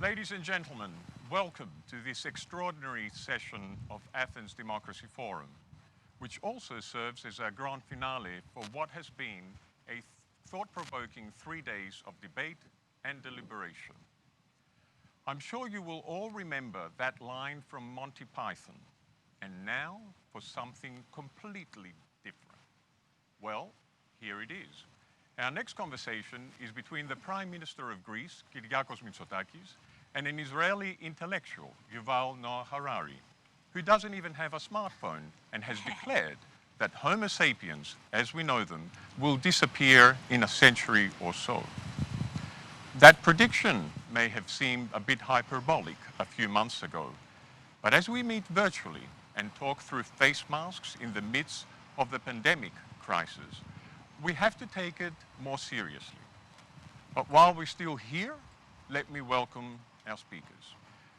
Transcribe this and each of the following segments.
Ladies and gentlemen, welcome to this extraordinary session of Athens Democracy Forum, which also serves as our grand finale for what has been a thought-provoking 3 days of debate and deliberation. I'm sure you will all remember that line from Monty Python, and now for something completely different. Well, here it is. Our next conversation is between the Prime Minister of Greece, Kiriakos Mitsotakis, and an Israeli intellectual, Yuval Noah Harari, who doesn't even have a smartphone and has declared that Homo sapiens, as we know them, will disappear in a century or so. That prediction may have seemed a bit hyperbolic a few months ago, but as we meet virtually and talk through face masks in the midst of the pandemic crisis, we have to take it more seriously. But while we're still here, let me welcome our speakers.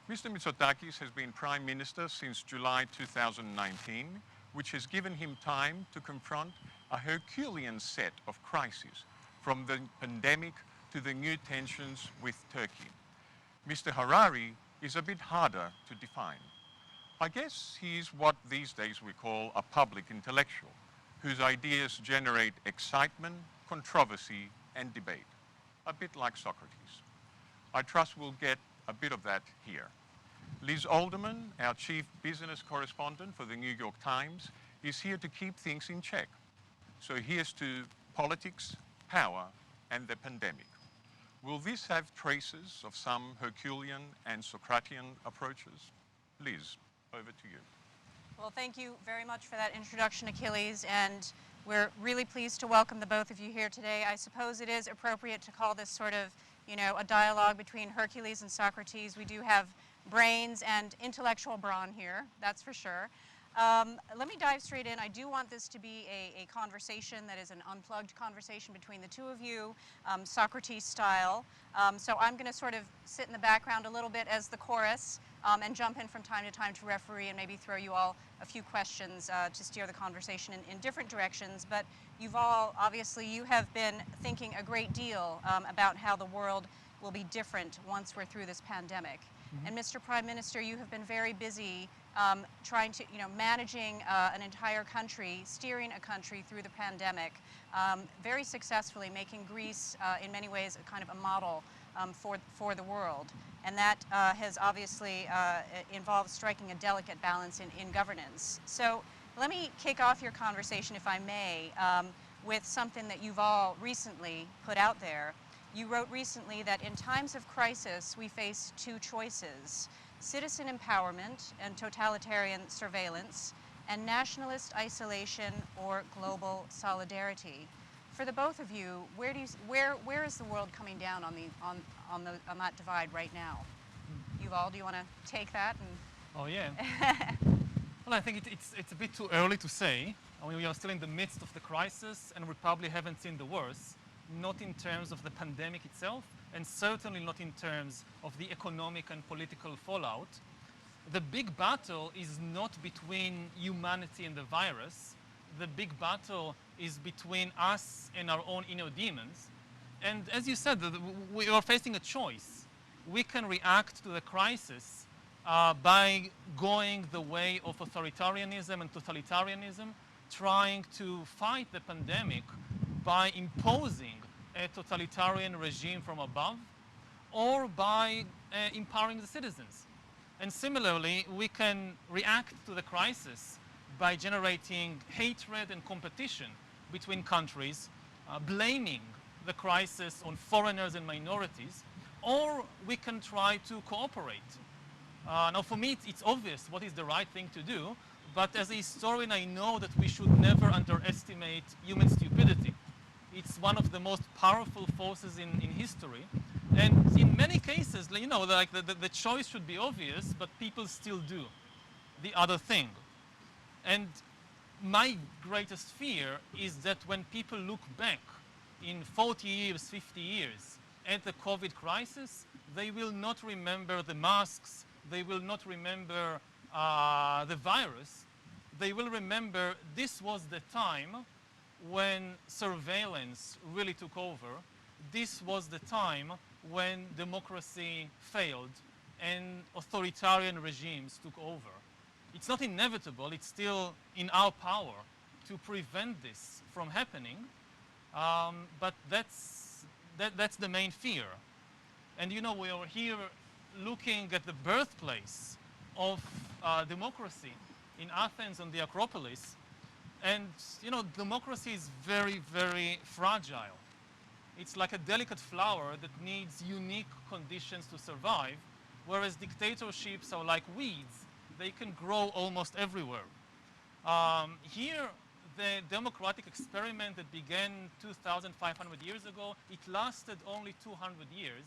Mr. Mitsotakis has been Prime Minister since July 2019, which has given him time to confront a Herculean set of crises, from the pandemic to the new tensions with Turkey. Mr. Harari is a bit harder to define. I guess he is what these days we call a public intellectual, whose ideas generate excitement, controversy, and debate, a bit like Socrates. I trust we'll get a bit of that here. Liz Alderman, our chief business correspondent for the New York Times, is here to keep things in check. So here's to politics, power, and the pandemic. Will this have traces of some Herculean and Socratian approaches? Liz, over to you. Well, thank you very much for that introduction, Achilles, and we're really pleased to welcome the both of you here today. I suppose it is appropriate to call this sort of, a dialogue between Hercules and Socrates. We do have brains and intellectual brawn here, that's for sure. Let me dive straight in. I do want this to be a conversation that is an unplugged conversation between the two of you, Socrates style. So I'm going to sort of sit in the background a little bit as the chorus and jump in from time to time to referee and maybe throw you all a few questions to steer the conversation in different directions. But you've all, obviously, you have been thinking a great deal about how the world will be different once we're through this pandemic. And Mr. Prime Minister, you have been very busy trying to, managing an entire country, steering a country through the pandemic, very successfully, making Greece in many ways a kind of a model for the world. And that has obviously involved striking a delicate balance in governance. So let me kick off your conversation, if I may, with something that you've all recently put out there. You wrote recently that in times of crisis, we face two choices: citizen empowerment and totalitarian surveillance, and nationalist isolation or global solidarity. For the both of you, where is the world coming down on that divide right now? Yuval, do you want to take that? Oh yeah. Well, I think it's a bit too early to say. I mean, we are still in the midst of the crisis, and we probably haven't seen the worst. Not in terms of the pandemic itself, and certainly not in terms of the economic and political fallout. The big battle is not between humanity and the virus. The big battle is between us and our own inner demons. And as you said, we are facing a choice. We can react to the crisis by going the way of authoritarianism and totalitarianism, trying to fight the pandemic by imposing a totalitarian regime from above, or by empowering the citizens. And similarly, we can react to the crisis by generating hatred and competition between countries, blaming the crisis on foreigners and minorities, or we can try to cooperate. Now, for me, it's obvious what is the right thing to do, but as a historian, I know that we should never underestimate human stupidity. It's one of the most powerful forces in history. And in many cases, like the choice should be obvious, but people still do the other thing. And my greatest fear is that when people look back in 40 years, 50 years at the COVID crisis, they will not remember the masks, they will not remember the virus, they will remember this was the time when surveillance really took over. This was the time when democracy failed and authoritarian regimes took over. It's not inevitable, it's still in our power to prevent this from happening, but that's the main fear. And you know, we are here looking at the birthplace of democracy in Athens on the Acropolis. And you know, democracy is very, very fragile. It's like a delicate flower that needs unique conditions to survive, whereas dictatorships are like weeds. They can grow almost everywhere. Here, the democratic experiment that began 2,500 years ago, it lasted only 200 years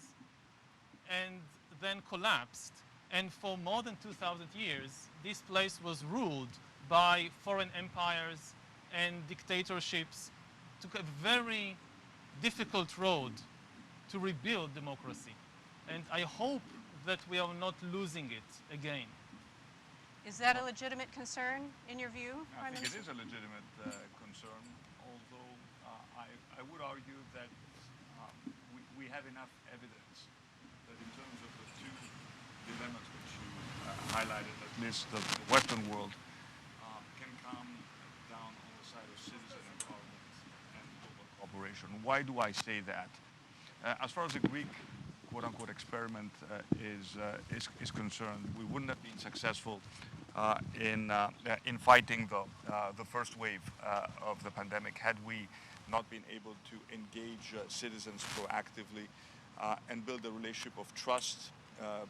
and then collapsed. And for more than 2,000 years, this place was ruled by foreign empires and dictatorships. Took a very difficult road to rebuild democracy. And I hope that we are not losing it again. Is that a legitimate concern in your view, I Prime think Minister? it is a legitimate concern, although I would argue that we have enough evidence that in terms of the two dilemmas which you highlighted, at least the Western world can come down on the side of citizen empowerment and global cooperation. Why do I say that? As far as the Greek quote-unquote experiment is concerned, we wouldn't have been successful in fighting the first wave of the pandemic had we not been able to engage citizens proactively and build a relationship of trust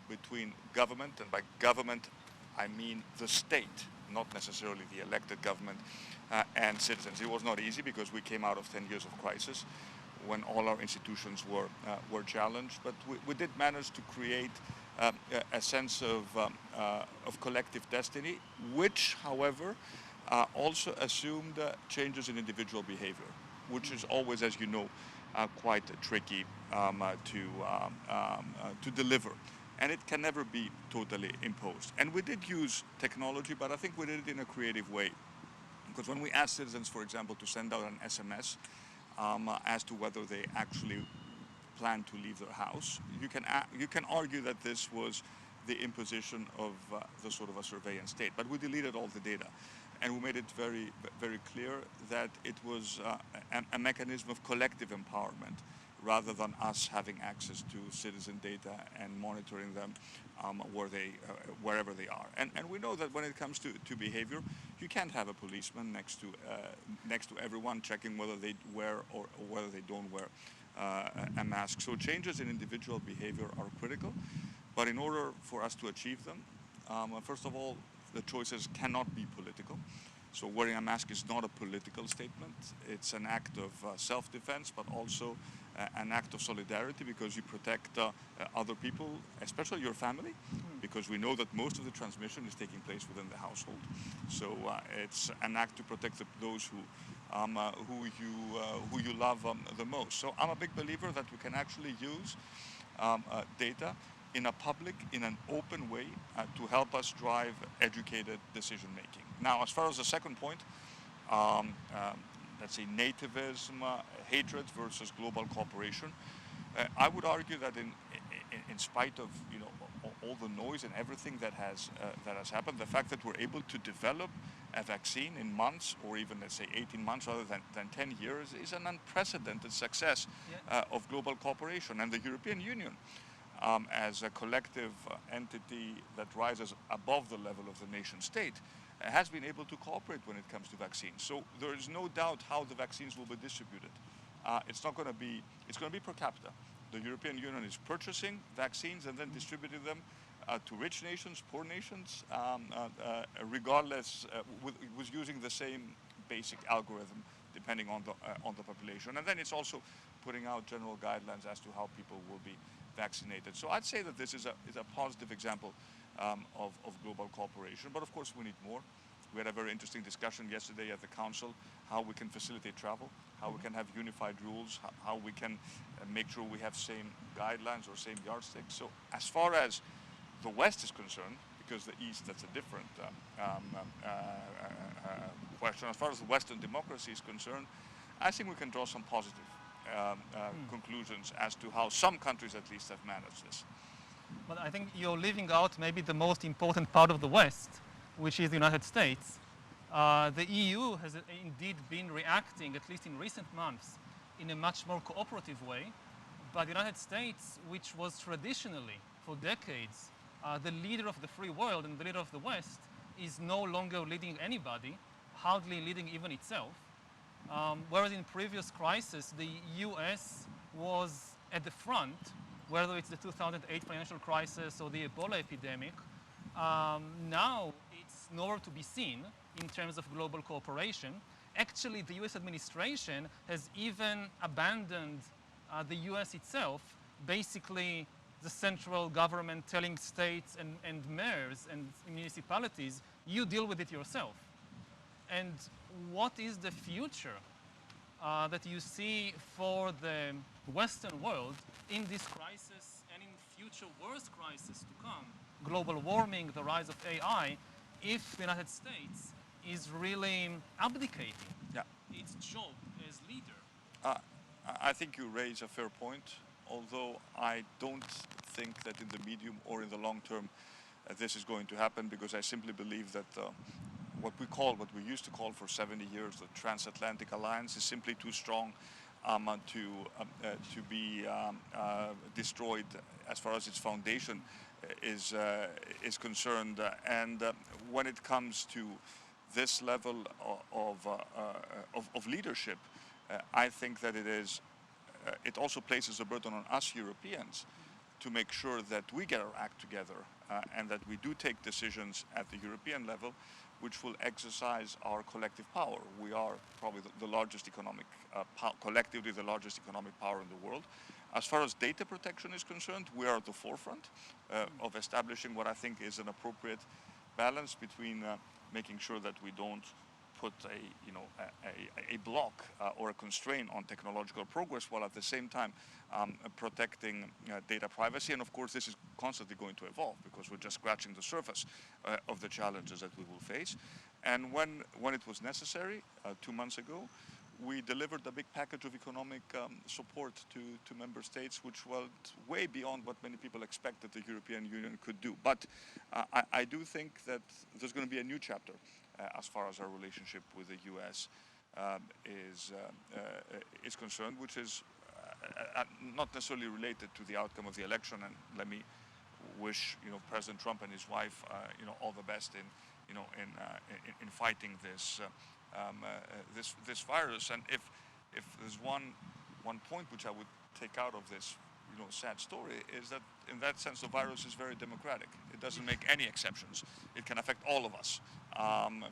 between government, and by government I mean the state, not necessarily the elected government, and citizens. It was not easy because we came out of 10 years of crisis when all our institutions were challenged, but we did manage to create a sense of collective destiny, which, however, also assumed changes in individual behavior, which is always, as you know, quite tricky to deliver. And it can never be totally imposed. And we did use technology, but I think we did it in a creative way. Because when we asked citizens, for example, to send out an SMS as to whether they actually plan to leave their house, you can argue that this was the imposition of the sort of a surveillance state. But we deleted all the data. And we made it very, very clear that it was a mechanism of collective empowerment rather than us having access to citizen data and monitoring them wherever they are. And we know that when it comes to behavior, you can't have a policeman next to everyone checking whether they wear or whether they don't wear a mask. So changes in individual behavior are critical, but in order for us to achieve them, first of all, the choices cannot be political. So wearing a mask is not a political statement. It's an act of self-defense, but also an act of solidarity, because you protect other people, especially your family, because we know that most of the transmission is taking place within the household. So it's an act to protect those who you love the most. So I'm a big believer that we can actually use data in a public, in an open way to help us drive educated decision making. Now, as far as the second point, let's say nativism, hatred versus global cooperation, I would argue that in spite of all the noise and everything that has happened, the fact that we're able to develop a vaccine in months, or even let's say 18 months rather than 10 years, is an unprecedented success of global cooperation. And the European Union, as a collective entity that rises above the level of the nation state, has been able to cooperate when it comes to vaccines. So there is no doubt how the vaccines will be distributed. It's going to be per capita. The European Union is purchasing vaccines and then distributing them to rich nations, poor nations, regardless, was using the same basic algorithm depending on the population. And then it's also putting out general guidelines as to how people will be vaccinated. So I'd say that this is a positive example of global cooperation, but of course we need more. We had a very interesting discussion yesterday at the Council, how we can facilitate travel, how we can have unified rules, how we can make sure we have same guidelines or same yardsticks. So as far as the West is concerned, because the East, that's a different question. As far as the Western democracy is concerned, I think we can draw some positive conclusions as to how some countries at least have managed this. But I think you're leaving out maybe the most important part of the West, which is the United States. The EU has indeed been reacting, at least in recent months, in a much more cooperative way. But the United States, which was traditionally, for decades, the leader of the free world and the leader of the West, is no longer leading anybody, hardly leading even itself. Whereas in previous crises, the US was at the front, whether it's the 2008 financial crisis or the Ebola epidemic. Now it's nowhere to be seen in terms of global cooperation. Actually, the US administration has even abandoned the US itself, basically the central government telling states and mayors and municipalities, you deal with it yourself. And what is the future that you see for the Western world in this crisis and in future worse crises to come, global warming, the rise of AI, if the United States is really abdicating its job as leader? I think you raise a fair point, although I don't think that in the medium or in the long term this is going to happen, because I simply believe that what we used to call for 70 years, the transatlantic alliance, is simply too strong to be destroyed as far as its foundation is concerned. And when it comes to this level of leadership, I think that it also places a burden on us Europeans to make sure that we get our act together and that we do take decisions at the European level which will exercise our collective power. We are probably the largest economic, collectively the largest economic power in the world. As far as data protection is concerned, we are at the forefront of establishing what I think is an appropriate balance between making sure that we don't put a block or a constraint on technological progress, while at the same time protecting data privacy. And of course, this is constantly going to evolve, because we're just scratching the surface of the challenges that we will face. And when it was necessary, 2 months ago, we delivered a big package of economic support to member states, which went way beyond what many people expected the European Union could do. But I do think that there's going to be a new chapter as far as our relationship with the US is concerned, which is not necessarily related to the outcome of the election. And let me wish President Trump and his wife all the best in fighting this virus. And if there's one point which I would take out of this sad story, is that in that sense the virus is very democratic. It doesn't make any exceptions. It can affect all of us,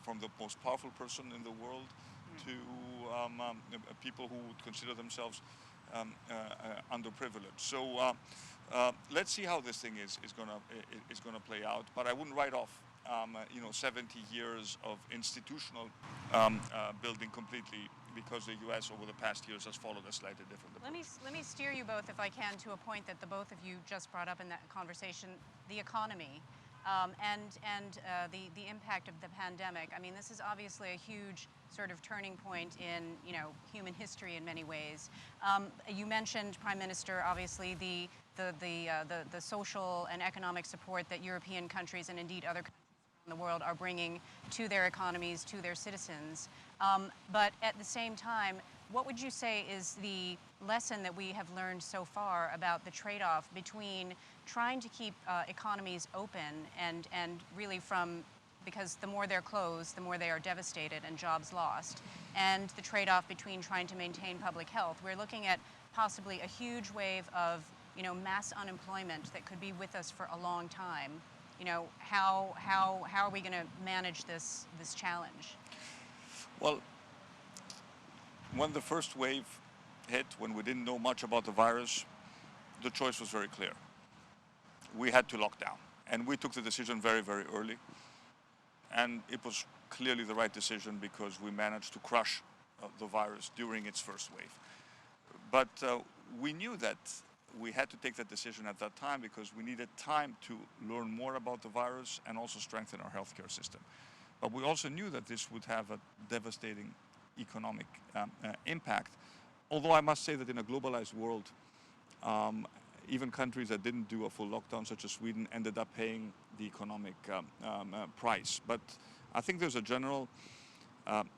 from the most powerful person in the world to people who would consider themselves underprivileged. So let's see how this thing is gonna play out. But I wouldn't write off 70 years of institutional building completely, because the U.S. over the past years has followed a slightly different approach. Let me steer you both, if I can, to a point that the both of you just brought up in that conversation: the economy and the impact of the pandemic. I mean, this is obviously a huge sort of turning point in human history in many ways. You mentioned, Prime Minister, obviously the social and economic support that European countries and indeed other countries around the world are bringing to their economies, to their citizens. But at the same time, what would you say is the lesson that we have learned so far about the trade-off between trying to keep economies open and really because the more they're closed, the more they are devastated and jobs lost, and the trade-off between trying to maintain public health? We're looking at possibly a huge wave of mass unemployment that could be with us for a long time. How are we going to manage this challenge? Well, when the first wave hit, when we didn't know much about the virus, the choice was very clear. We had to lock down, and we took the decision very, very early. And it was clearly the right decision, because we managed to crush the virus during its first wave. But we knew that we had to take that decision at that time, because we needed time to learn more about the virus and also strengthen our healthcare system. But we also knew that this would have a devastating economic impact although I must say that in a globalized world, even countries that didn't do a full lockdown, such as Sweden, ended up paying the economic price. But I think there's a general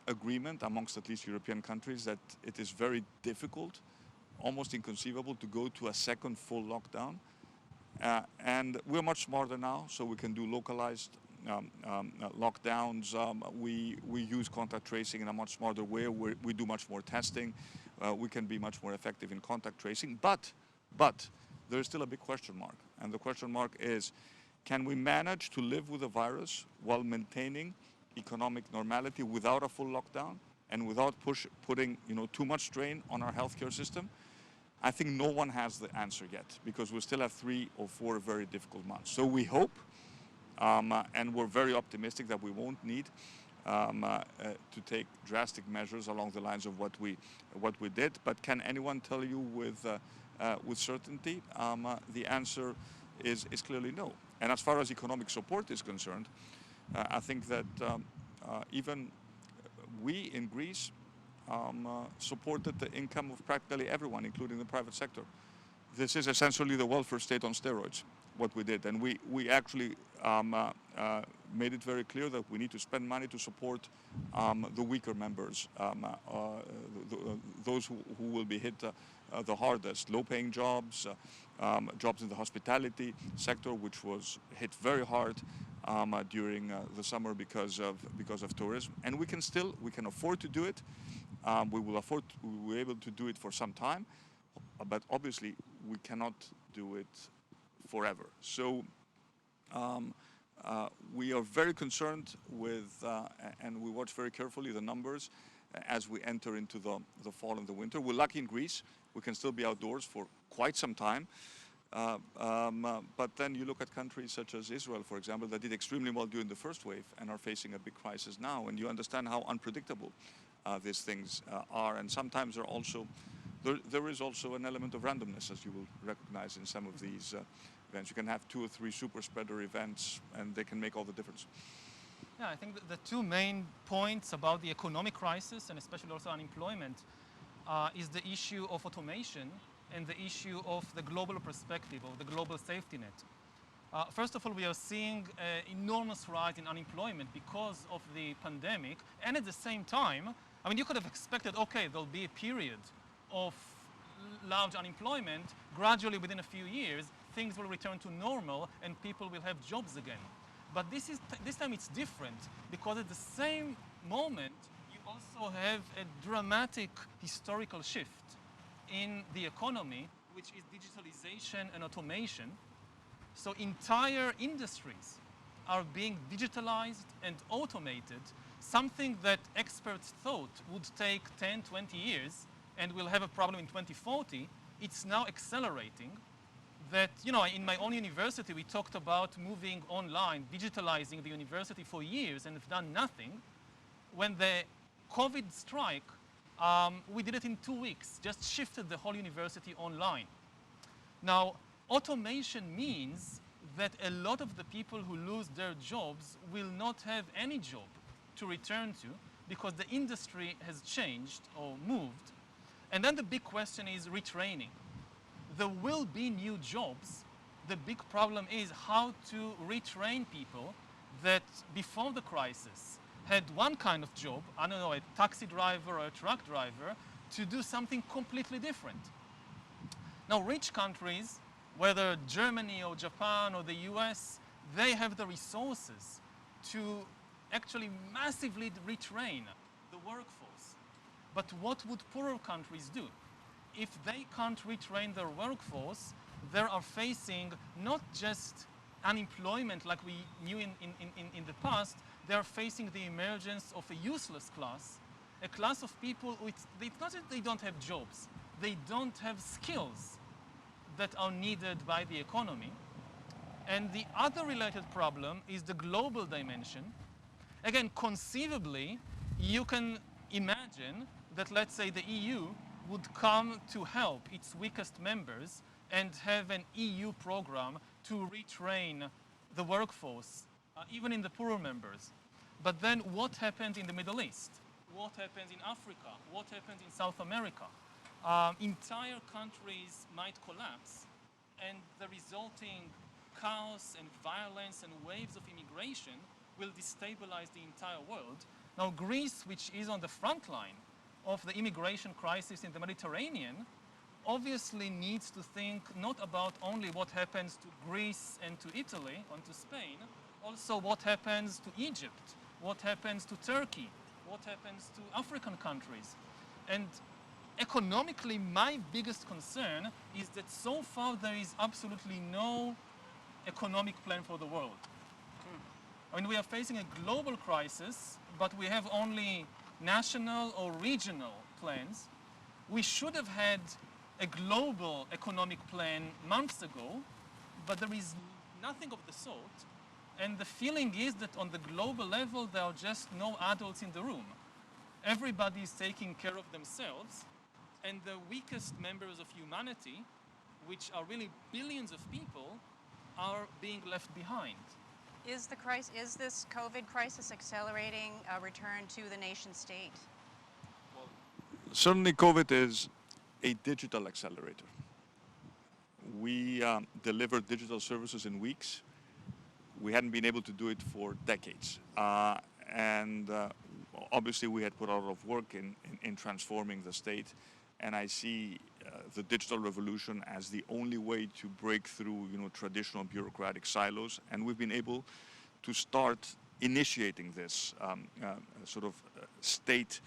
agreement amongst at least European countries that it is very difficult, almost inconceivable, to go to a second full lockdown. And we're much smarter now, so we can do localized lockdowns. We use contact tracing in a much smarter way. We do much more testing. We can be much more effective in contact tracing. But there is still a big question mark. And the question mark is, can we manage to live with the virus while maintaining economic normality without a full lockdown and without putting too much strain on our healthcare system? I think no one has the answer yet, because we still have 3 or 4 very difficult months. So we hope, and we're very optimistic that we won't need to take drastic measures along the lines of what we did. But can anyone tell you with certainty? The answer is clearly no. And as far as economic support is concerned, I think that even we in Greece supported the income of practically everyone, including the private sector. This is essentially the welfare state on steroids, what we did. And we actually made it very clear that we need to spend money to support the weaker members, those who will be hit the hardest, low-paying jobs, jobs in the hospitality sector, which was hit very hard during the summer because of tourism. And we can afford to do it. We will be able to do it for some time, but obviously we cannot do it forever. So we are very concerned with, and we watch very carefully the numbers as we enter into the fall and the winter. We're lucky in Greece. We can still be outdoors for quite some time. But then you look at countries such as Israel, for example, that did extremely well during the first wave and are facing a big crisis now. And you understand how unpredictable these things are. And sometimes there is also an element of randomness, as you will recognize in some of these events. You can have 2 or 3 super spreader events, and they can make all the difference. Yeah, I think the 2 main points about the economic crisis, and especially also unemployment, is the issue of automation and the issue of the global perspective, of the global safety net. First of all, we are seeing an enormous rise in unemployment because of the pandemic, and at the same time, I mean, you could have expected, okay, there'll be a period of large unemployment. Gradually, within a few years, things will return to normal and people will have jobs again. But this time it's different, because at the same moment, you also have a dramatic historical shift in the economy, which is digitalization and automation. So entire industries are being digitalized and automated, something that experts thought would take 10, 20 years and will have a problem in 2040. It's now accelerating. That, in my own university, we talked about moving online, digitalizing the university for years, and have done nothing. When the COVID strike, we did it in 2 weeks, just shifted the whole university online. Now, automation means that a lot of the people who lose their jobs will not have any job to return to, because the industry has changed or moved. And then the big question is retraining. There will be new jobs. The big problem is how to retrain people that before the crisis had one kind of job, I don't know, a taxi driver or a truck driver, to do something completely different. Now, rich countries, whether Germany or Japan or the US, they have the resources to actually massively retrain the workforce. But what would poorer countries do? If they can't retrain their workforce, they are facing not just unemployment like we knew in the past, they are facing the emergence of a useless class, a class of people who it's not that they don't have jobs, they don't have skills that are needed by the economy. And the other related problem is the global dimension. Again, conceivably, you can imagine that, let's say, the EU would come to help its weakest members and have an EU program to retrain the workforce, even in the poorer members. But then what happens in the Middle East? What happens in Africa? What happens in South America? entire countries might collapse, and the resulting chaos and violence and waves of immigration will destabilize the entire world. Now, Greece, which is on the front line of the immigration crisis in the Mediterranean, obviously needs to think not about only what happens to Greece and to Italy and to Spain, also what happens to Egypt, what happens to Turkey, what happens to African countries. And economically, my biggest concern is that so far there is absolutely no economic plan for the world. I mean, we are facing a global crisis, but we have only national or regional plans. We should have had a global economic plan months ago, but there is nothing of the sort. And the feeling is that on the global level, there are just no adults in the room. Everybody is taking care of themselves, and the weakest members of humanity, which are really billions of people, are being left behind. Is this COVID crisis accelerating a return to the nation state? Certainly COVID is a digital accelerator. We deliver digital services in weeks. We hadn't been able to do it for decades. Obviously we had put a lot of work in transforming the state, and I see the digital revolution as the only way to break through, traditional bureaucratic silos, and we've been able to start initiating this state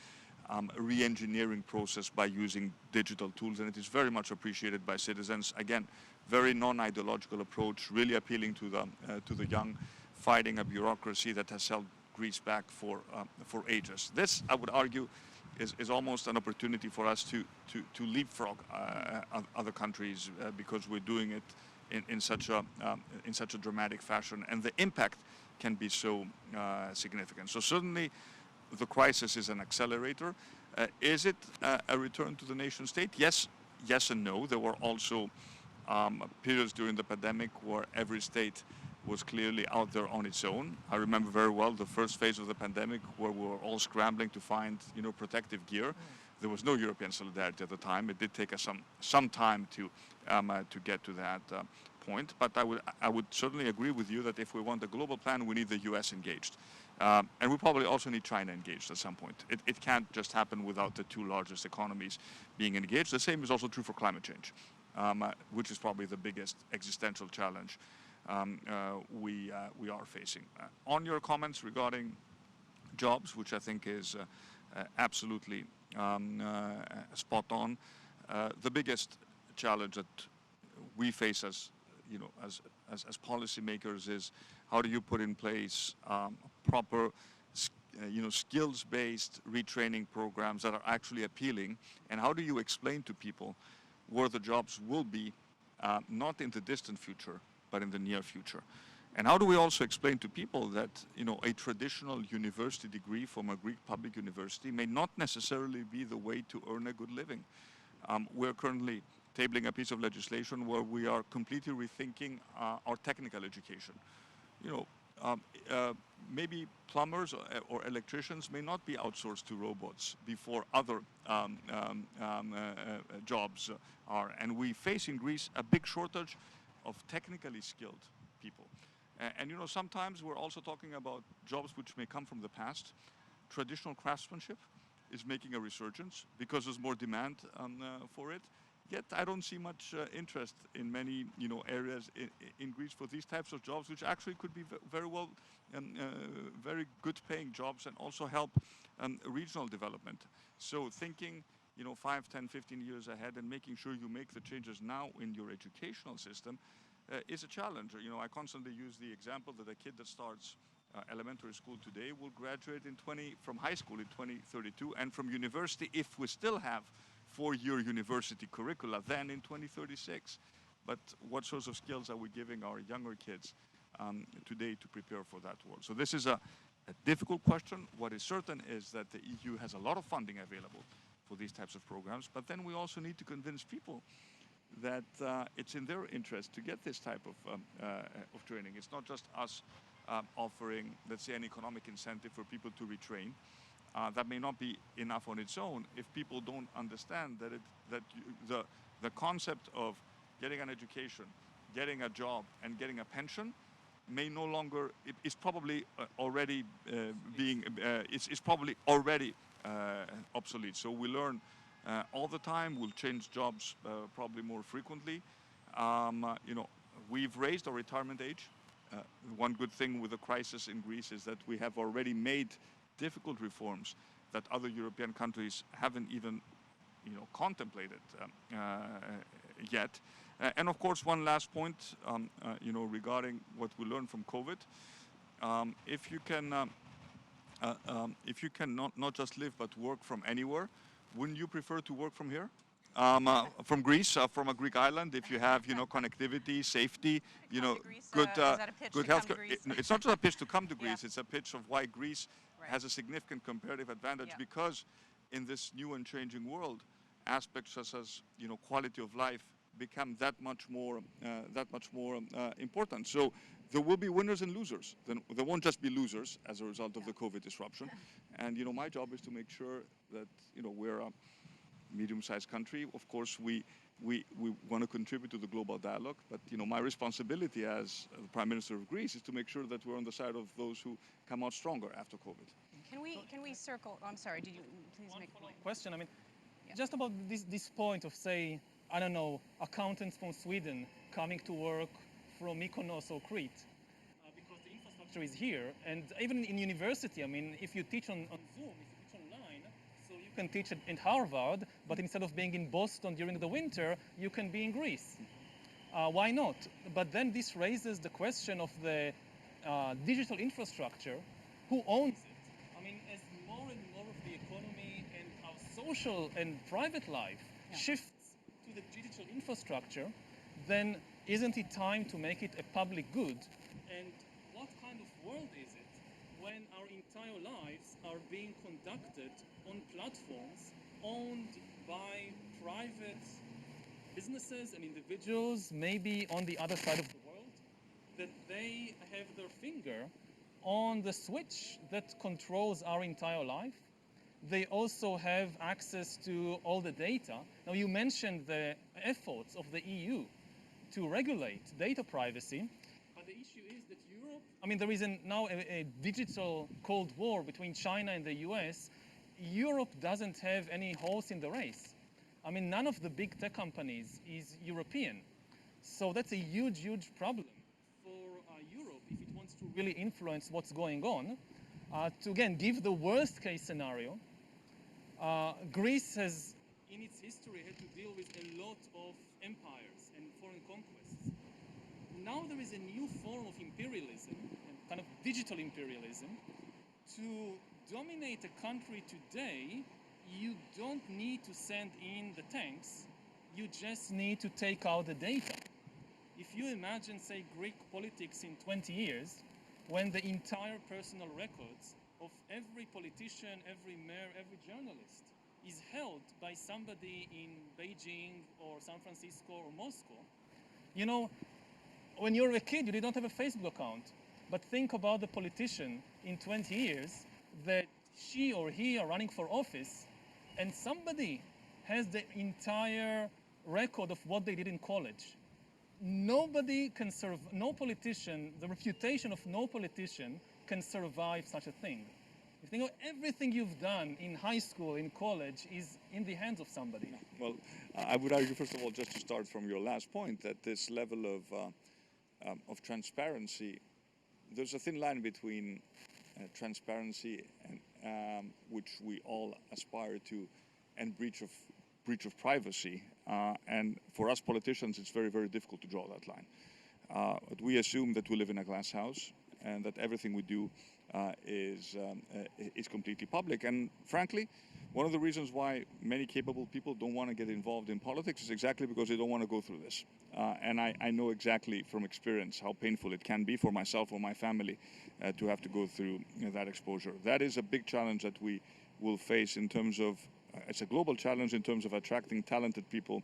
re-engineering process by using digital tools, and it is very much appreciated by citizens. Again, very non-ideological approach, really appealing to the young, fighting a bureaucracy that has held Greece back for ages. This, I would argue, is almost an opportunity for us to leapfrog other countries because we're doing it in such a dramatic fashion, and the impact can be so significant. So certainly, the crisis is an accelerator. Is it a return to the nation state? Yes and no. There were also periods during the pandemic where every state was clearly out there on its own. I remember very well the first phase of the pandemic where we were all scrambling to find, protective gear. There was no European solidarity at the time. It did take us some time to get to that point. But I would certainly agree with you that if we want a global plan, we need the US engaged. And we probably also need China engaged at some point. It can't just happen without the two largest economies being engaged. The same is also true for climate change, which is probably the biggest existential challenge we are facing. On your comments regarding jobs, which I think is absolutely spot on, the biggest challenge that we face as policymakers is how do you put in place proper skills-based retraining programs that are actually appealing, and how do you explain to people where the jobs will be, not in the distant future, but in the near future. And how do we also explain to people that, a traditional university degree from a Greek public university may not necessarily be the way to earn a good living? We're currently tabling a piece of legislation where we are completely rethinking our technical education. Maybe plumbers or electricians may not be outsourced to robots before other jobs are. And we face in Greece a big shortage of technically skilled people. And sometimes we're also talking about jobs which may come from the past. Traditional craftsmanship is making a resurgence because there's more demand for it. Yet I don't see much interest in many areas in Greece for these types of jobs, which actually could be very well, very good paying jobs and also help regional development. So thinking 5, 10, 15 years ahead and making sure you make the changes now in your educational system is a challenge. I constantly use the example that a kid that starts elementary school today will graduate from high school in 2032, and from university, if we still have 4-year university curricula, then in 2036. But what sorts of skills are we giving our younger kids today to prepare for that world? So this is a difficult question. What is certain is that the EU has a lot of funding available for these types of programs, but then we also need to convince people that it's in their interest to get this type of training. It's not just us offering, let's say, an economic incentive for people to retrain. that may not be enough on its own if people don't understand that the concept of getting an education, getting a job, and getting a pension may no longer, is probably already is probably already obsolete. So we learn all the time. We'll change jobs probably more frequently. We've raised our retirement age. One good thing with the crisis in Greece is that we have already made difficult reforms that other European countries haven't even, contemplated yet. And of course, one last point, regarding what we learned from COVID. If you can not just live but work from anywhere, wouldn't you prefer to work from here? From Greece, from a Greek island, if you have, connectivity, safety, good healthcare. It's not just a pitch to come to Greece, it's a pitch of why Greece has a significant comparative advantage, because in this new and changing world, aspects such as, quality of life become that much more important. So there will be winners and losers. There won't just be losers as a result of the COVID disruption. And, my job is to make sure that, we're a medium-sized country. Of course, we want to contribute to the global dialogue, but my responsibility as the Prime Minister of Greece is to make sure that we're on the side of those who come out stronger after COVID. Can we circle? I'm sorry. Did you please make a point? Question. I mean, just about this point of, say, I don't know, accountants from Sweden coming to work from Mykonos or Crete, because the infrastructure is here, and even in university. I mean, if you teach on Zoom, if you teach online, so you can teach in Harvard, but instead of being in Boston during the winter, you can be in Greece. Why not? But then this raises the question of the digital infrastructure. Who owns it? I mean, as more and more of the economy and our social and private life shifts to the digital infrastructure, then isn't it time to make it a public good? And what kind of world is it when our entire lives are being conducted on platforms owned by private businesses and individuals, maybe on the other side of the world, that they have their finger on the switch that controls our entire life? They also have access to all the data. Now, you mentioned the efforts of the EU to regulate data privacy, but the issue is that Europe, I mean, there is now a digital Cold War between China and the US. Europe doesn't have any horse in the race. I mean, none of the big tech companies is European. So that's a huge, huge problem for Europe if it wants to really influence what's going on. To, again, give the worst case scenario, Greece has, in its history, had to deal with a lot of empires and foreign conquests. Now there is a new form of imperialism, kind of digital imperialism. To dominate a country today, you don't need to send in the tanks, you just need to take out the data. If you imagine, say, Greek politics in 20 years, when the entire personal records of every politician, every mayor, every journalist is held by somebody in Beijing or San Francisco or Moscow. When you're a kid, you don't have a Facebook account. But think about the politician in 20 years that she or he are running for office, and somebody has the entire record of what they did in college. Nobody can serve, no politician, the reputation of no politician can survive such a thing. You think of everything you've done in high school, in college, is in the hands of somebody. Well, I would argue, first of all, just to start from your last point, that this level of transparency, there's a thin line between transparency and which we all aspire to, and breach of privacy. And for us politicians, it's very, very difficult to draw that line. We assume that we live in a glass house and that everything we do is completely public. And frankly, one of the reasons why many capable people don't want to get involved in politics is exactly because they don't want to go through this. And I know exactly from experience how painful it can be for myself or my family to have to go through that exposure. That is a big challenge that we will face in terms of, it's a global challenge in terms of attracting talented people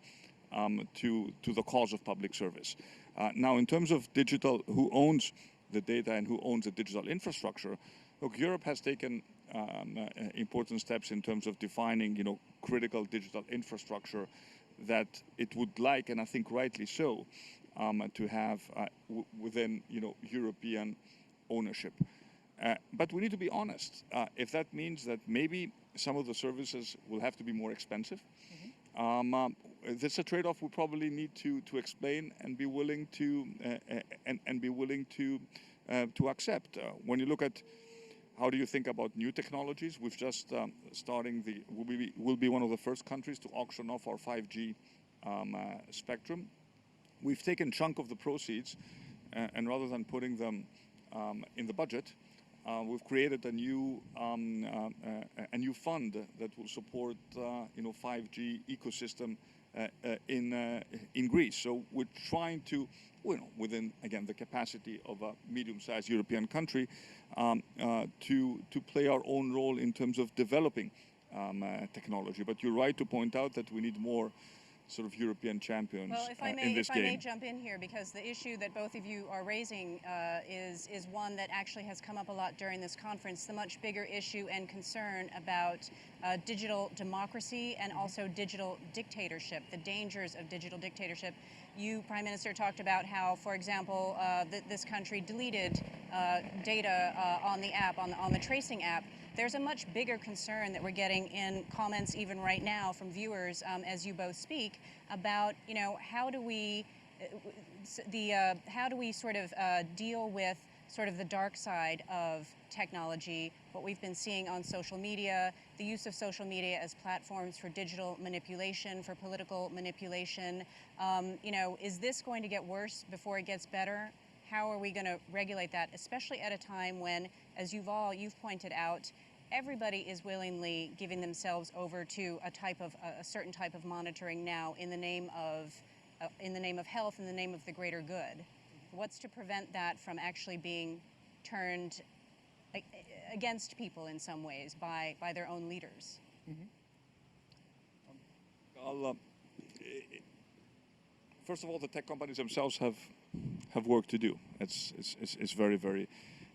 to the cause of public service. Now, in terms of digital, who owns the data and who owns the digital infrastructure, Look, Europe has taken important steps in terms of defining, critical digital infrastructure that it would like, and I think rightly so, to have within, European ownership. But we need to be honest. If that means that maybe some of the services will have to be more expensive, that's a trade-off we probably need to explain and be willing to to accept. When you look at how do you think about new technologies, we've just we'll be one of the first countries to auction off our 5G spectrum. We've taken a chunk of the proceeds, and rather than putting them in the budget, we've created a new fund that will support 5G ecosystem in Greece. So we're trying to, within again the capacity of a medium-sized European country, to play our own role in terms of developing technology. But you're right to point out that we need more sort of European champions in this game. If I may jump in here, because the issue that both of you are raising is one that actually has come up a lot during this conference, the much bigger issue and concern about digital democracy and also digital dictatorship, the dangers of digital dictatorship. You, Prime Minister, talked about how, for example, this country deleted data on the app, on the tracing app. There's a much bigger concern that we're getting in comments even right now from viewers as you both speak about, how do we sort of deal with sort of the dark side of technology, what we've been seeing on social media, the use of social media as platforms for digital manipulation, for political manipulation. Is this going to get worse before it gets better? How are we going to regulate that, especially at a time when, as you've pointed out, everybody is willingly giving themselves over to a certain type of monitoring now in the name of health, in the name of the greater good. What's to prevent that from actually being turned against people in some ways by their own leaders? Mm-hmm. First of all, the tech companies themselves have work to do. It's very, very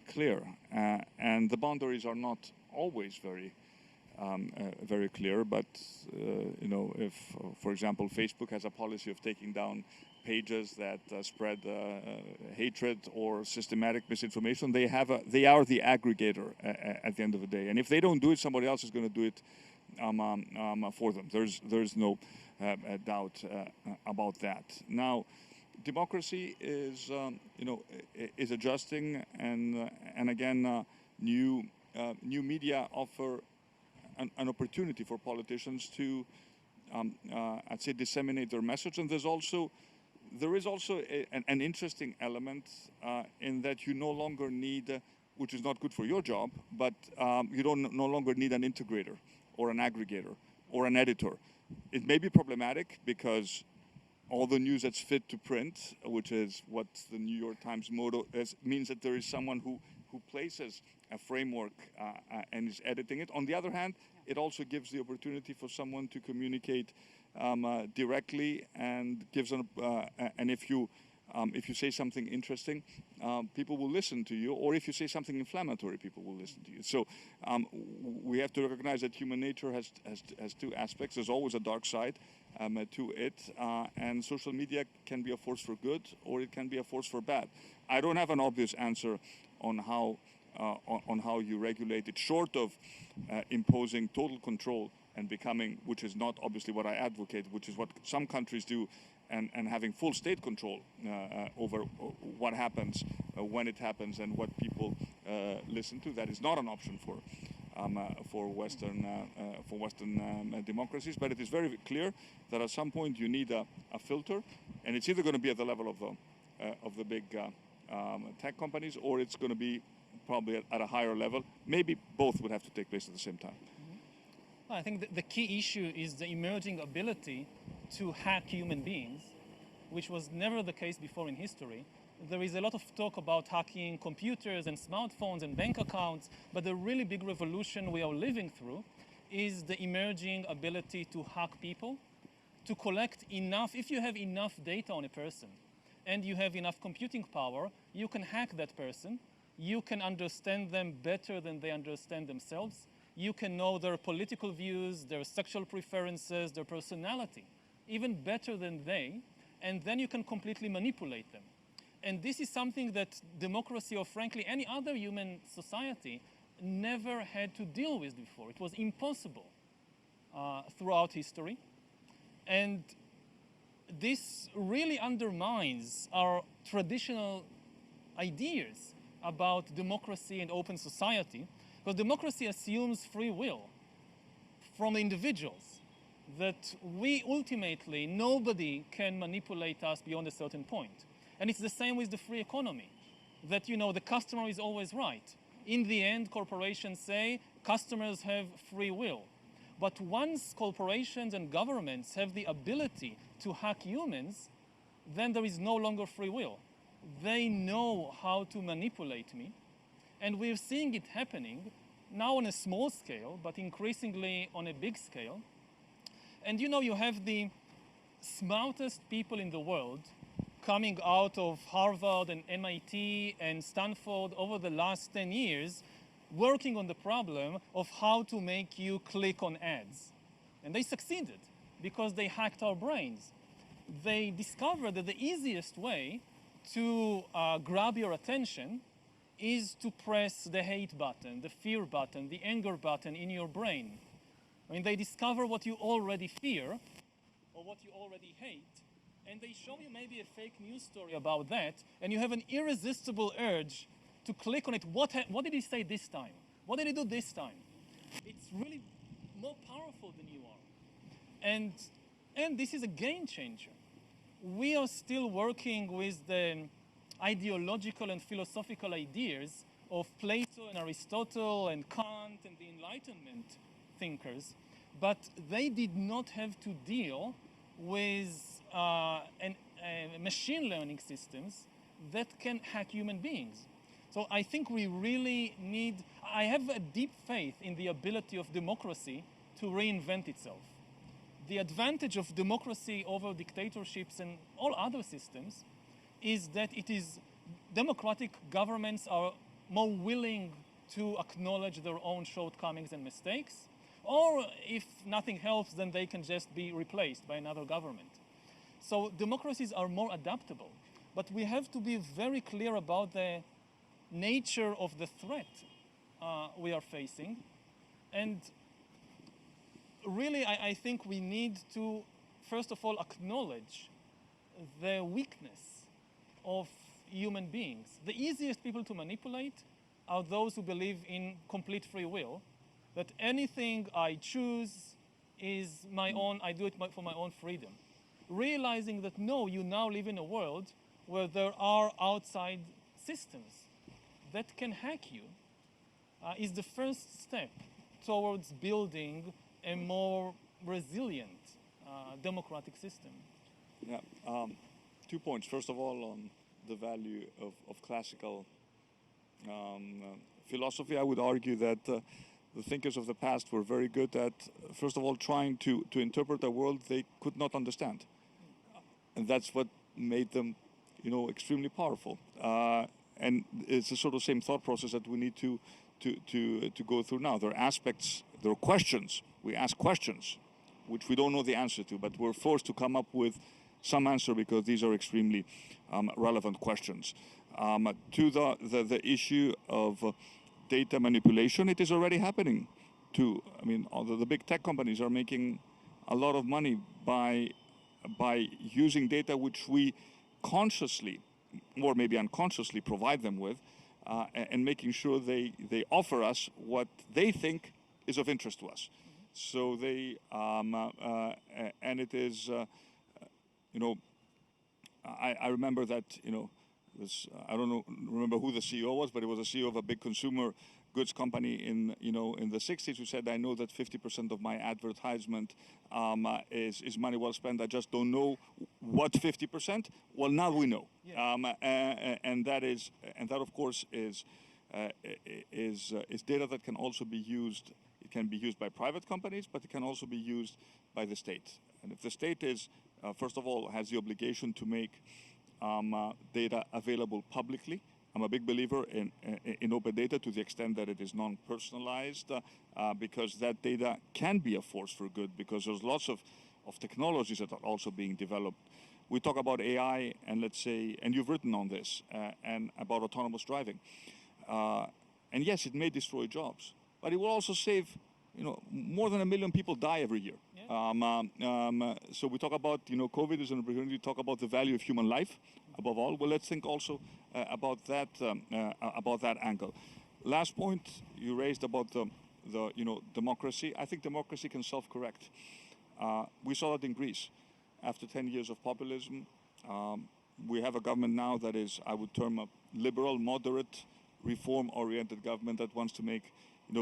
clear, and the boundaries are not always very clear. But if, for example, Facebook has a policy of taking down pages that spread hatred or systematic misinformation, they are the aggregator at the end of the day. And if they don't do it, somebody else is going to do it for them. There's no doubt about that. Now, democracy is adjusting, and again, new media offer an opportunity for politicians to, I'd say, disseminate their message. And there is also an interesting element in that you no longer need, which is not good for your job, but you no longer need an integrator or an aggregator or an editor. It may be problematic because all the news that's fit to print, which is what the New York Times motto is, means that there is someone who places a framework and is editing it. On the other hand, it also gives the opportunity for someone to communicate directly, and gives and if you say something interesting, people will listen to you, or if you say something inflammatory, people will listen to you. So we have to recognize that human nature has two aspects. There's always a dark side to it, and social media can be a force for good, or it can be a force for bad. I don't have an obvious answer on how you regulate it, short of imposing total control and becoming, which is not obviously what I advocate, which is what some countries do, and having full state control over what happens, when it happens, and what people listen to. That is not an option for Western democracies. But it is very clear that at some point you need a filter, and it's either going to be at the level of the big tech companies, or it's going to be probably at a higher level. Maybe both would have to take place at the same time. I think the key issue is the emerging ability to hack human beings, which was never the case before in history. There is a lot of talk about hacking computers and smartphones and bank accounts, but the really big revolution we are living through is the emerging ability to hack people, to collect enough. If you have enough data on a person and you have enough computing power, you can hack that person you can understand them better than they understand themselves. You can know their political views, their sexual preferences, their personality, even better than they, and then you can completely manipulate them. And this is something that democracy, or frankly any other human society, never had to deal with before. It was impossible throughout history. And this really undermines our traditional ideas about democracy and open society, because democracy assumes free will from individuals, that we ultimately, nobody can manipulate us beyond a certain point. And it's the same with the free economy, that, you know, the customer is always right. In the end, corporations say customers have free will. But once corporations and governments have the ability to hack humans, then there is no longer free will. They know how to manipulate me. And we're seeing it happening now on a small scale, but increasingly on a big scale. And you know, you have the smartest people in the world coming out of Harvard and MIT and Stanford over the last 10 years, working on the problem of how to make you click on ads. And they succeeded because they hacked our brains. They discovered that the easiest way to grab your attention is to press the hate button, the fear button, the anger button in your brain. I mean, they discover what you already fear or what you already hate, and they show you maybe a fake news story about that, and you have an irresistible urge to click on it. What did he say this time? What did he do this time? It's really more powerful than you are. And this is a game changer. We are still working with the ideological and philosophical ideas of Plato and Aristotle and Kant and the Enlightenment thinkers, but they did not have to deal with machine learning systems that can hack human beings. So I think we really need, I have a deep faith in the ability of democracy to reinvent itself. The advantage of democracy over dictatorships and all other systems is that democratic governments are more willing to acknowledge their own shortcomings and mistakes, or if nothing helps, then they can just be replaced by another government. So democracies are more adaptable, but we have to be very clear about the nature of the threat we are facing. And really, I think we need to, first of all, acknowledge the weakness of human beings. The easiest people to manipulate are those who believe in complete free will, that anything I choose is my own, I do it for my own freedom. Realizing that no, you now live in a world where there are outside systems that can hack you is the first step towards building a more resilient democratic system. Yeah, 2 points. First of all, on the value of classical philosophy, I would argue that the thinkers of the past were very good at, first of all, trying to interpret a world they could not understand. And that's what made them, you know, extremely powerful. And it's the sort of same thought process that we need to go through now. There are aspects, there are questions. We ask questions which we don't know the answer to, but we're forced to come up with some answer because these are extremely relevant questions. To the issue of data manipulation, it is already happening too. I mean, the big tech companies are making a lot of money by using data which we consciously or maybe unconsciously provide them with, and making sure they offer us what they think is of interest to us. So they, and it is, you know, I remember that, you know, I don't remember who the CEO was, but it was a CEO of a big consumer goods company in the 60s who said, I know that 50% of my advertisement is money well spent. I just don't know what 50%. Well, now we know. Yeah. And that of course is data that can also be used. It can be used by private companies, but it can also be used by the state. And if the state is, first of all, has the obligation to make data available publicly, I'm a big believer in open data to the extent that it is non-personalized, because that data can be a force for good, because there's lots of technologies that are also being developed. We talk about AI, and let's say, and you've written on this, and about autonomous driving. And yes, it may destroy jobs, but it will also save, more than 1 million people die every year. Yeah. So we talk about, COVID is an opportunity to talk about the value of human life, above all. Well, let's think also about that angle. Last point you raised about the democracy. I think democracy can self-correct. We saw that in Greece. After 10 years of populism, we have a government now that is, I would term, a liberal, moderate, reform-oriented government that wants to make,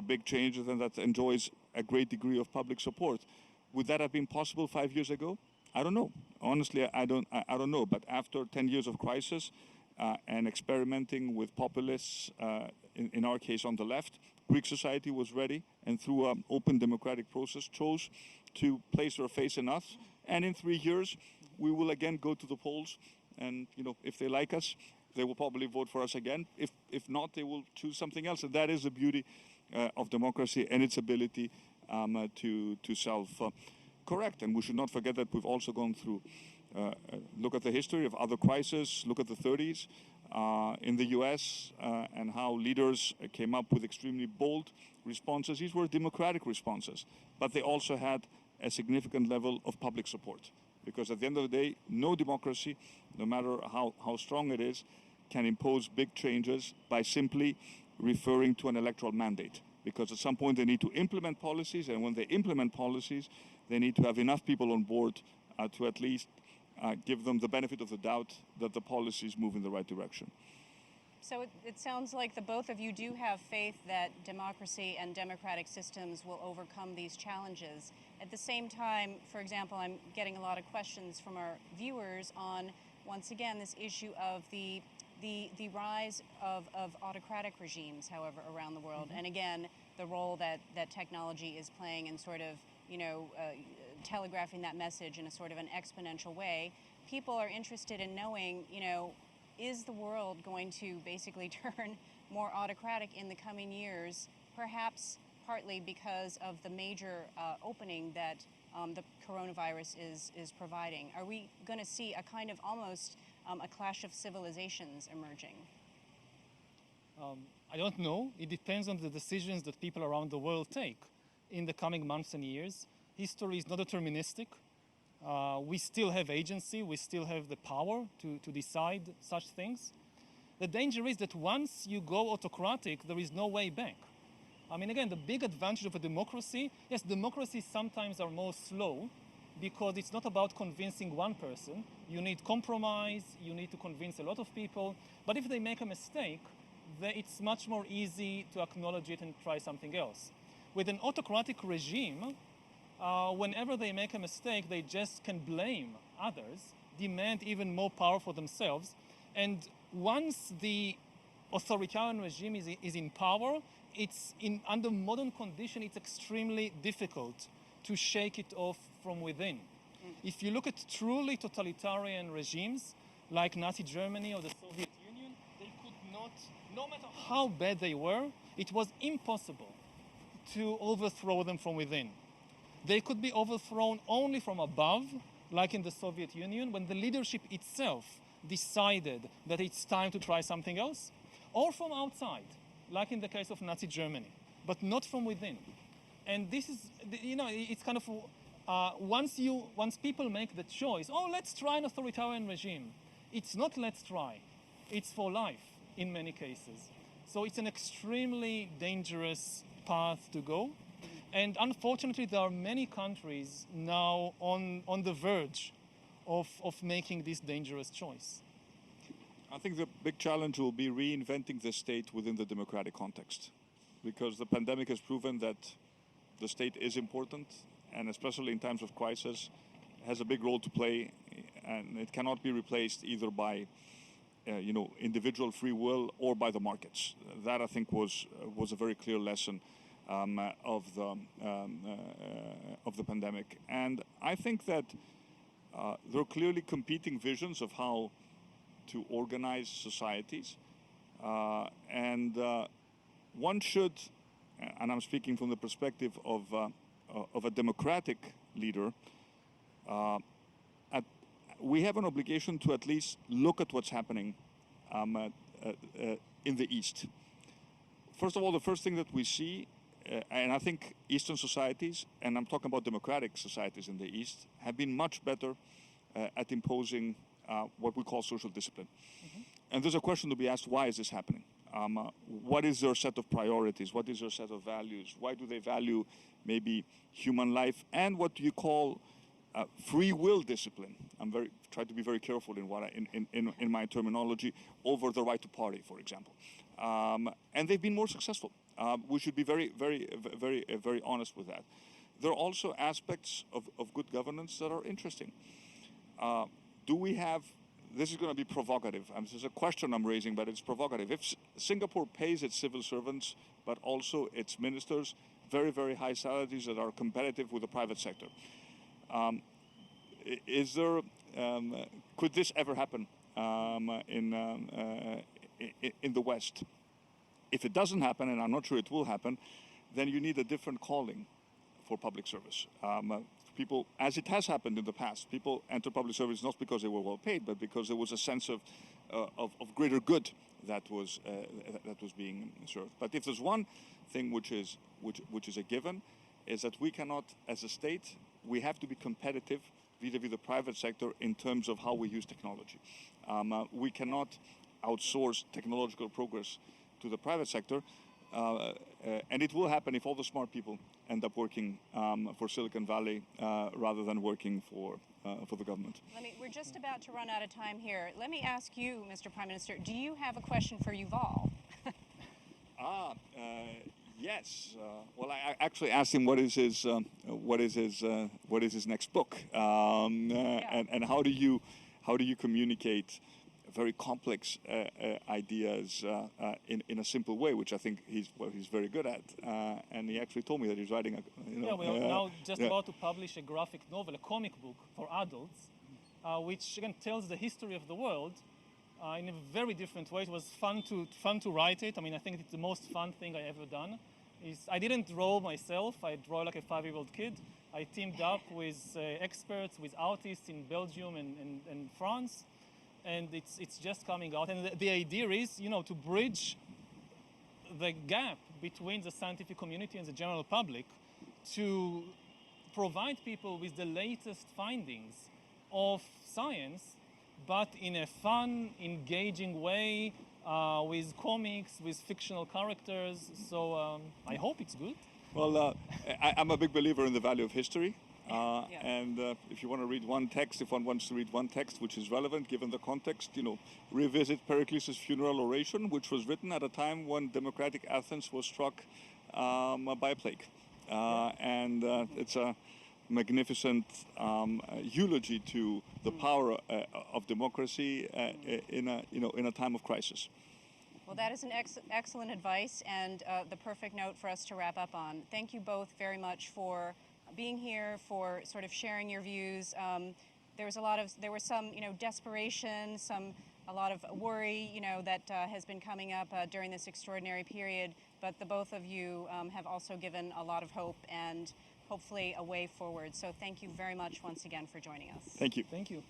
big changes and that enjoys a great degree of public support. Would that have been possible 5 years ago? I don't know. Honestly, I don't know. But after 10 years of crisis and experimenting with populists, in our case on the left, Greek society was ready, and through an open democratic process chose to place their faith in us. And in 3 years, we will again go to the polls, and if they like us, they will probably vote for us again. If not, they will choose something else. And that is the beauty of democracy and its ability to self-correct. And we should not forget that we've also gone through, look at the history of other crises, look at the 30s in the US, and how leaders came up with extremely bold responses. These were democratic responses, but they also had a significant level of public support. Because at the end of the day, no democracy, no matter how strong it is, can impose big changes by simply referring to an electoral mandate. Because at some point they need to implement policies, and when they implement policies, they need to have enough people on board to at least give them the benefit of the doubt that the policies move in the right direction. So it sounds like the both of you do have faith that democracy and democratic systems will overcome these challenges. At the same time, for example, I'm getting a lot of questions from our viewers on, once again, this issue of the rise of autocratic regimes, however, around the world. Mm-hmm. And again, the role that technology is playing in sort of, telegraphing that message in a sort of an exponential way. People are interested in knowing, is the world going to basically turn more autocratic in the coming years, perhaps partly because of the major opening that the coronavirus is providing? Are we going to see a kind of almost a clash of civilizations emerging? I don't know. It depends on the decisions that people around the world take in the coming months and years. History is not deterministic. We still have agency, we still have the power to decide such things. The danger is that once you go autocratic, there is no way back. I mean, again, the big advantage of a democracy, yes, democracies sometimes are more slow because it's not about convincing one person. You need compromise, you need to convince a lot of people, but if they make a mistake, it's much more easy to acknowledge it and try something else. With an autocratic regime, whenever they make a mistake, they just can blame others, demand even more power for themselves. And once the authoritarian regime is in power, under modern conditions, it's extremely difficult to shake it off from within. If you look at truly totalitarian regimes, like Nazi Germany or the Soviet Union, they could not, no matter how bad they were, it was impossible to overthrow them from within. They could be overthrown only from above, like in the Soviet Union, when the leadership itself decided that it's time to try something else, or from outside, like in the case of Nazi Germany, but not from within. And this is, it's kind of, once people make the choice, let's try an authoritarian regime, it's not let's try, it's for life in many cases. So it's an extremely dangerous path to go. And unfortunately, there are many countries now on the verge of making this dangerous choice. I think the big challenge will be reinventing the state within the democratic context, because the pandemic has proven that the state is important, and especially in times of crisis, has a big role to play, and it cannot be replaced either by individual free will or by the markets. That, I think, was a very clear lesson of the pandemic. And I think that there are clearly competing visions of how to organize societies. And one should, and I'm speaking from the perspective of a democratic leader, we have an obligation to at least look at what's happening in the East. First of all, the first thing that we see, and I think Eastern societies, and I'm talking about democratic societies in the East, have been much better at imposing what we call social discipline. Mm-hmm. And there's a question to be asked, why is this happening? What is their set of priorities? What is their set of values? Why do they value maybe human life and what you call free will discipline? I'm try to be very careful in what in my terminology, over the right to party, for example. And they've been more successful. We should be very honest with that. There are also aspects of good governance that are interesting. Do we have? This is going to be provocative. This is a question I'm raising, but it's provocative. If Singapore pays its civil servants, but also its ministers, very high salaries that are competitive with the private sector, is there? Could this ever happen in the West? If it doesn't happen, and I'm not sure it will happen, then you need a different calling for public service. People, as it has happened in the past, people enter public service not because they were well paid, but because there was a sense of greater good that was being served. But if there's one thing which is a given, is that we cannot, as a state, we have to be competitive vis-a-vis the private sector in terms of how we use technology. We cannot outsource technological progress to the private sector, and it will happen if all the smart people end up working for Silicon Valley rather than working for the government. We're just about to run out of time here. Let me ask you, Mr. Prime Minister, do you have a question for Yuval? Yes. Well, I actually asked him what is his next book, and how do you communicate very complex ideas in a simple way, which I think he's very good at. And he actually told me that he's writing we're now just about to publish a graphic novel, a comic book for adults, which again tells the history of the world in a very different way. It was fun to write it. I mean, I think it's the most fun thing I ever done. I didn't draw myself. I draw like a 5-year-old kid. I teamed up with experts, with artists in Belgium and France. And it's just coming out. And the idea is, to bridge the gap between the scientific community and the general public, to provide people with the latest findings of science, but in a fun, engaging way, with comics, with fictional characters. So I hope it's good. Well, I'm a big believer in the value of history. And if you want to read one text, if one wants to read one text which is relevant given the context, revisit Pericles' funeral oration, which was written at a time when democratic Athens was struck by plague. And it's a magnificent eulogy to the power of democracy in a time of crisis. Well, that is an excellent advice and the perfect note for us to wrap up on. Thank you both very much for being here, for sort of sharing your views. There was some desperation, a lot of worry, that has been coming up during this extraordinary period. But the both of you have also given a lot of hope and hopefully a way forward. So thank you very much once again for joining us. Thank you. Thank you.